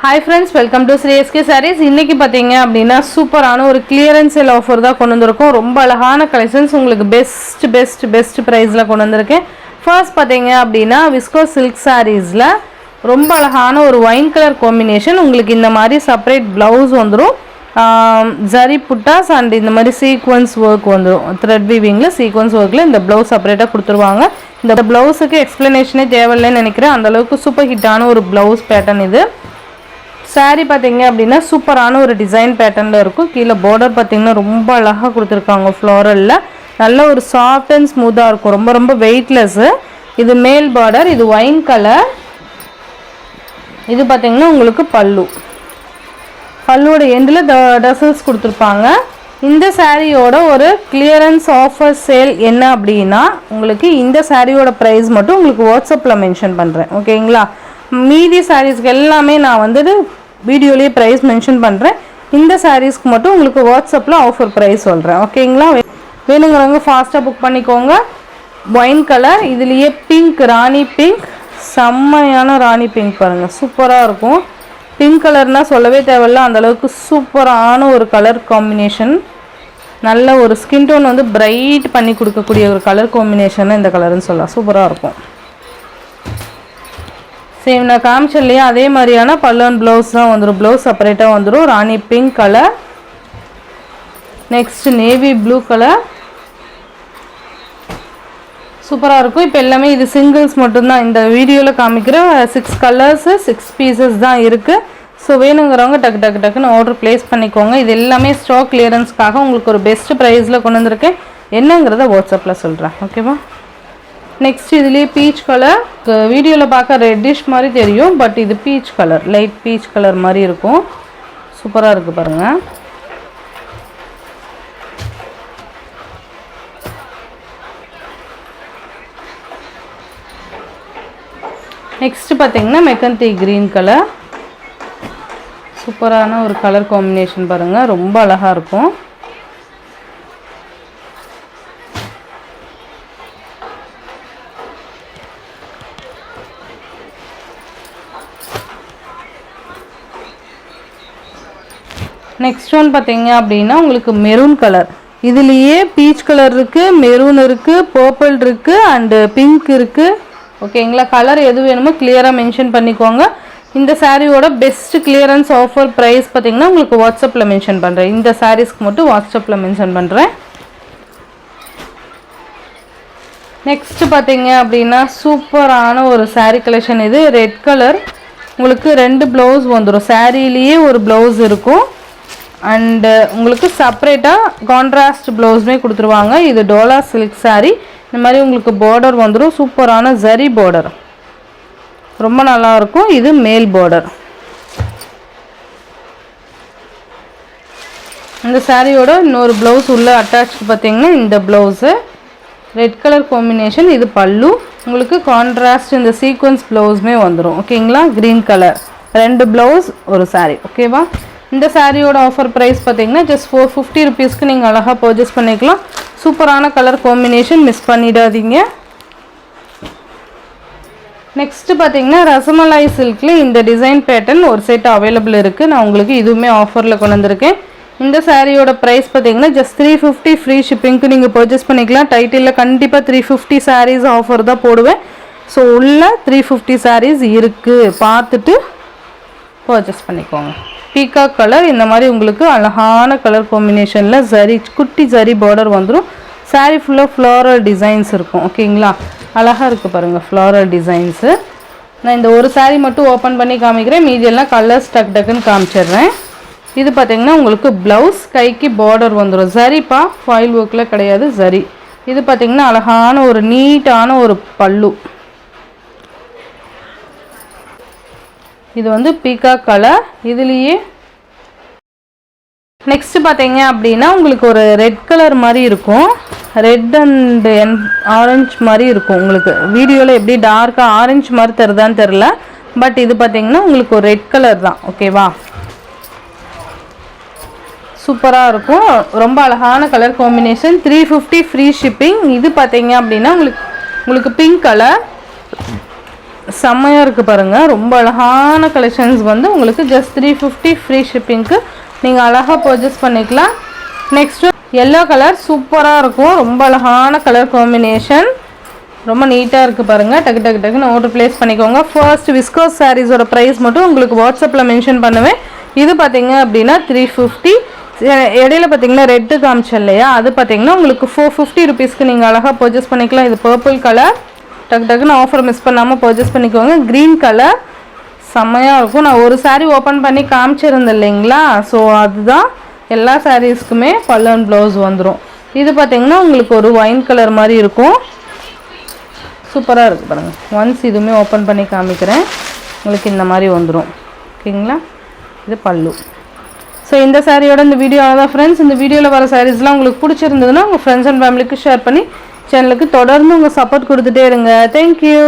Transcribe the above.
Hi friends, welcome to Sri SK Sarees. இன்னைக்கு பாத்தீங்க அப்படினா சூப்பரான ஒரு கிளியரன்ஸ் சேல் ஆஃபர் தான் கொண்டு வந்திருக்கோம். ரொம்ப அழகான கலெக்ஷன்ஸ் உங்களுக்கு பெஸ்ட் பிரைஸ்ல கொண்டு வந்திருக்கேன். ஃபர்ஸ்ட் பாத்தீங்க அப்படினா விஸ்கோ சில்க் சாரீஸ்ல ரொம்ப அழகான ஒரு ஒயின் கலர் காம்பினேஷன். உங்களுக்கு இந்த மாதிரி செப்பரேட் ப்ளவுஸ் வந்துரும். ஜரி புட்டாஸ் அண்ட் இந்த மாதிரி சீக்வன்ஸ் ஒர்க் வந்துரும். த்ரெட் வீவிங்ல சீக்வன்ஸ் ஒர்க்ல இந்த ப்ளவுஸ் செப்பரேட்டா கொடுத்துருவாங்க. இந்த ப்ளவுஸுக்கு எக்ஸ்பிளனேஷனே தேவையில்லைன்னு நினைக்கிறேன். அந்த அளவுக்கு சூப்பர் ஹிட்டான ஒரு ப்ளவுஸ் பேட்டர்ன் இது. சாரி பார்த்தீங்க அப்படின்னா சூப்பரான ஒரு டிசைன் பேட்டர்னில் இருக்கும். கீழே பார்டர் பார்த்தீங்கன்னா ரொம்ப அழகாக கொடுத்துருக்காங்க ஃப்ளோரலில். நல்ல ஒரு சாஃப்ட் அண்ட் ஸ்மூத்தாக இருக்கும். ரொம்ப வெயிட்லெஸ்ஸு. இது மேல் பார்டர், இது ஒயின் கலர். இது பார்த்தீங்கன்னா உங்களுக்கு பல்லுவோட எண்டில் டசல்ஸ் கொடுத்துருப்பாங்க. இந்த சாரியோட ஒரு கிளியரன்ஸ் ஆஃபர் சேல் என்ன அப்படின்னா உங்களுக்கு இந்த சாரியோட ப்ரைஸ் மட்டும் உங்களுக்கு வாட்ஸ்அப்பில் மென்ஷன் பண்ணுறேன். ஓகேங்களா? மீதி சாரீஸ்க்கு எல்லாமே நான் வந்துட்டு வீடியோலேயே ப்ரைஸ் மென்ஷன் பண்ணுறேன். இந்த சாரீஸ்க்கு மட்டும் உங்களுக்கு வாட்ஸ்அப்பில் ஆஃபர் ப்ரைஸ் சொல்கிறேன். ஓகேங்களா? வேணுங்கிறவங்க ஃபாஸ்ட்டாக புக் பண்ணிக்கோங்க. ஒயின் கலர், இதுலேயே பிங்க், ராணி பிங்க், செம்மையான ராணி பிங்க் பாருங்கள், சூப்பராக இருக்கும். பிங்க் கலர்னால் சொல்லவே தேவையில்ல, அந்தளவுக்கு சூப்பரான ஒரு கலர் காம்பினேஷன். நல்ல ஒரு ஸ்கின் டோன் வந்து பிரைட் பண்ணி கொடுக்கக்கூடிய ஒரு கலர் காம்பினேஷன் இந்த கலர்னு சொல்லலாம். சூப்பராக இருக்கும். சேம் நான் காமிச்சல்லையே அதே மாதிரியான பல்லு ப்ளவுஸ் தான் வந்துடும். ப்ளவுஸ் செப்பரேட்டாக வந்துடும். Rani pink colour, next navy blue colour, சூப்பராக இருக்கும். இப்போ எல்லாமே இது சிங்கிள்ஸ் மட்டும்தான். இந்த வீடியோவில் காமிக்கிற 6 கலர்ஸு 6 பீசஸ் தான் இருக்குது. ஸோ வேணுங்கிறவங்க டக்குன்னு ஆர்டர் ப்ளேஸ் பண்ணிக்கோங்க. இது எல்லாமே ஸ்டாக் கிளியரன்ஸ்க்காக உங்களுக்கு ஒரு பெஸ்ட் ப்ரைஸில் கொண்டு வந்திருக்கேன். என்னங்கிறத வாட்ஸ்அப்பில் சொல்கிறேன். ஓகேவா? நெக்ஸ்ட் இதுலேயே பீச் கலர். வீடியோவில் பார்க்க ரெட்டிஷ் மாதிரி தெரியும், பட் இது peach colour, light peach colour மாதிரி இருக்கும். சூப்பராக இருக்குது பாருங்கள். நெக்ஸ்ட் பார்த்தீங்கன்னா மெக்கந்தி க்ரீன் கலர். சூப்பரான ஒரு கலர் காம்பினேஷன் பாருங்கள், ரொம்ப அழகாக இருக்கும். நெக்ஸ்ட் ஒன் பார்த்தீங்க அப்படின்னா உங்களுக்கு மெரூன் கலர். இதுலேயே பீச் கலர் இருக்குது, மெரூன் இருக்குது, பர்பிள் இருக்குது அண்டு பிங்க் இருக்குது. ஓகேங்களா? கலர் எது வேணுமோ கிளியராக மென்ஷன் பண்ணிக்கோங்க. இந்த சாரியோட பெஸ்ட் கிளியரன்ஸ் ஆஃபர் ப்ரைஸ் பார்த்தீங்கன்னா உங்களுக்கு வாட்ஸ்அப்பில் மென்ஷன் பண்ணுறேன். இந்த சாரீஸ்க்கு மட்டும் வாட்ஸ்அப்பில் மென்ஷன் பண்ணுறேன். நெக்ஸ்ட் பார்த்தீங்க அப்படின்னா சூப்பரான ஒரு சாரீ கலெக்ஷன். இது ரெட் கலர். உங்களுக்கு 2 ப்ளவுஸ் வந்துடும். சாரீலேயே ஒரு ப்ளவுஸ் இருக்கும் அண்டு உங்களுக்கு செப்பரேட்டாக கான்ட்ராஸ்ட் ப்ளவுஸுமே கொடுத்துருவாங்க. இது டோலா சில்க் சாரீ. இந்த மாதிரி உங்களுக்கு பார்டர் வந்துடும். சூப்பரான ஜரி பார்டர், ரொம்ப நல்லாயிருக்கும். இது மேல் பார்டர். இந்த சாரியோட இன்னொரு ப்ளவுஸ் உள்ள அட்டாச் பார்த்தீங்கன்னா இந்த ப்ளவுஸு ரெட் கலர் காம்பினேஷன். இது பல்லு. உங்களுக்கு கான்ட்ராஸ்ட் இந்த சீக்வன்ஸ் ப்ளவுஸுமே வந்துடும். ஓகேங்களா? க்ரீன் கலர் 2 ப்ளவுஸ் ஒரு சாரீ. ஓகேவா? இந்த சாரியோட ஆஃபர் ப்ரைஸ் பார்த்தீங்கன்னா ஜஸ்ட் 450 ருபீஸ்க்கு நீங்கள் அழகாக பர்ச்சேஸ் பண்ணிக்கலாம். சூப்பரான கலர் காம்பினேஷன், மிஸ் பண்ணிடாதீங்க. நெக்ஸ்ட்டு பார்த்தீங்கன்னா ரசமலாய் சில்கில் இந்த டிசைன் பேட்டர்ன் ஒரு செட் அவைலபிள் இருக்குது. நான் உங்களுக்கு இதுவுமே ஆஃபரில் கொண்டு வந்திருக்கேன். இந்த சாரியோட ப்ரைஸ் பார்த்தீங்கன்னா ஜஸ்ட் 350 ஃப்ரீ ஷிப்பிங்க்கு நீங்கள் பர்ச்சேஸ் பண்ணிக்கலாம். டைட்டிலில் கண்டிப்பாக 350 சாரீஸ் ஆஃபர் தான் போடுவேன். ஸோ உள்ள 350 சாரீஸ் இருக்குது, பார்த்துட்டு பர்ச்சேஸ் பண்ணிக்கோங்க. Peacock colour. இந்த மாதிரி உங்களுக்கு அழகான கலர் காம்பினேஷனில் ஜரி, குட்டி ஜரி பார்டர் வந்துடும். சாரீ ஃபுல்லாக ஃப்ளாரல் டிசைன்ஸ் இருக்கும். ஓகேங்களா? அழகாக இருக்குது பாருங்கள் ஃப்ளாரல் டிசைன்ஸு. நான் இந்த ஒரு சாரீ மட்டும் ஓப்பன் பண்ணி காமிக்கிறேன். மீதியெல்லாம் கலர்ஸ் டக்குன்னு காமிச்சிடுறேன். இது பார்த்தீங்கன்னா உங்களுக்கு ப்ளவுஸ், கைக்கு பார்டர் வந்துடும். ஜரிப்பா, ஃபாயில் ஒர்க்கில் கிடையாது, ஜரி. இது பார்த்தீங்கன்னா அழகான ஒரு நீட்டான ஒரு பல்லு. இது வந்து பீகாக் கலர். இதுலேயே நெக்ஸ்ட் பார்த்தீங்க அப்படின்னா உங்களுக்கு ஒரு ரெட் கலர் மாதிரி இருக்கும். ரெட் அண்ட் ஆரஞ்சு மாதிரி இருக்கும். உங்களுக்கு வீடியோவில் எப்படி டார்க்காக ஆரஞ்சு மாதிரி தருதான்னு தெரில, பட் இது பார்த்தீங்கன்னா உங்களுக்கு ஒரு ரெட் கலர் தான். ஓகேவா? சூப்பராக இருக்கும். ரொம்ப அழகான கலர் காம்பினேஷன். 350 free shipping. இது பார்த்தீங்க அப்படின்னா உங்களுக்கு பிங்க் கலர், செம்மையாக இருக்குது பாருங்கள். ரொம்ப அழகான கலெக்ஷன்ஸ் வந்து உங்களுக்கு ஜஸ்ட் 350 ஃப்ரீ ஷிப்பிங்க்கு நீங்கள் அழகாக பர்ச்சேஸ் பண்ணிக்கலாம். நெக்ஸ்ட்டு எல்லோ கலர் சூப்பராக இருக்கும். ரொம்ப அழகான கலர் காம்பினேஷன், ரொம்ப நீட்டாக இருக்குது பாருங்கள். டக்கு டக்கு டக்குன்னு ஆர்டர் ப்ளேஸ் பண்ணிக்கோங்க. ஃபர்ஸ்ட் விஸ்கோஸ் சாரீஸோட ப்ரைஸ் மட்டும் உங்களுக்கு வாட்ஸ்அப்பில் மென்ஷன் பண்ணுவேன். இது பார்த்தீங்க அப்படின்னா 350. இடையில பார்த்தீங்கன்னா ரெட்டு காமிச்சு இல்லையா, அது பார்த்தீங்கன்னா உங்களுக்கு 450 ருபீஸ்க்கு நீங்கள் அழகாக பர்ச்சேஸ் பண்ணிக்கலாம். இது பர்பிள் கலர், டக்கு டக்குன்னு ஆஃபர் மிஸ் பண்ணாமல் பர்ச்சேஸ் பண்ணிக்கோங்க. க்ரீன் கலர் செம்மையாக இருக்கும். நான் ஒரு சாரீ ஓப்பன் பண்ணி காமிச்சிருந்தேன் இல்லைங்களா, ஸோ அதுதான் எல்லா சாரீஸ்க்குமே பல்லு அண்ட் ப்ளவுஸ் வந்துடும். இது பார்த்தீங்கன்னா உங்களுக்கு ஒரு ஒயின் கலர் மாதிரி இருக்கும். சூப்பராக இருக்குது பாருங்கள். ஒன்ஸ் இதுவுமே ஓப்பன் பண்ணி காமிக்கிறேன். உங்களுக்கு இந்த மாதிரி வந்துடும். ஓகேங்களா, இது பல்லு. ஸோ இந்த சாரியோட இந்த வீடியோ தான் ஃப்ரெண்ட்ஸ். இந்த வீடியோவில் வர சாரீஸ்லாம் உங்களுக்கு பிடிச்சிருந்ததுன்னா உங்கள் ஃப்ரெண்ட்ஸ் அண்ட் ஃபேமிலிக்கு ஷேர் பண்ணி சேனலுக்கு தொடர்ந்து உங்கள் சப்போர்ட் கொடுத்துட்டே இருங்க. தேங்க்யூ.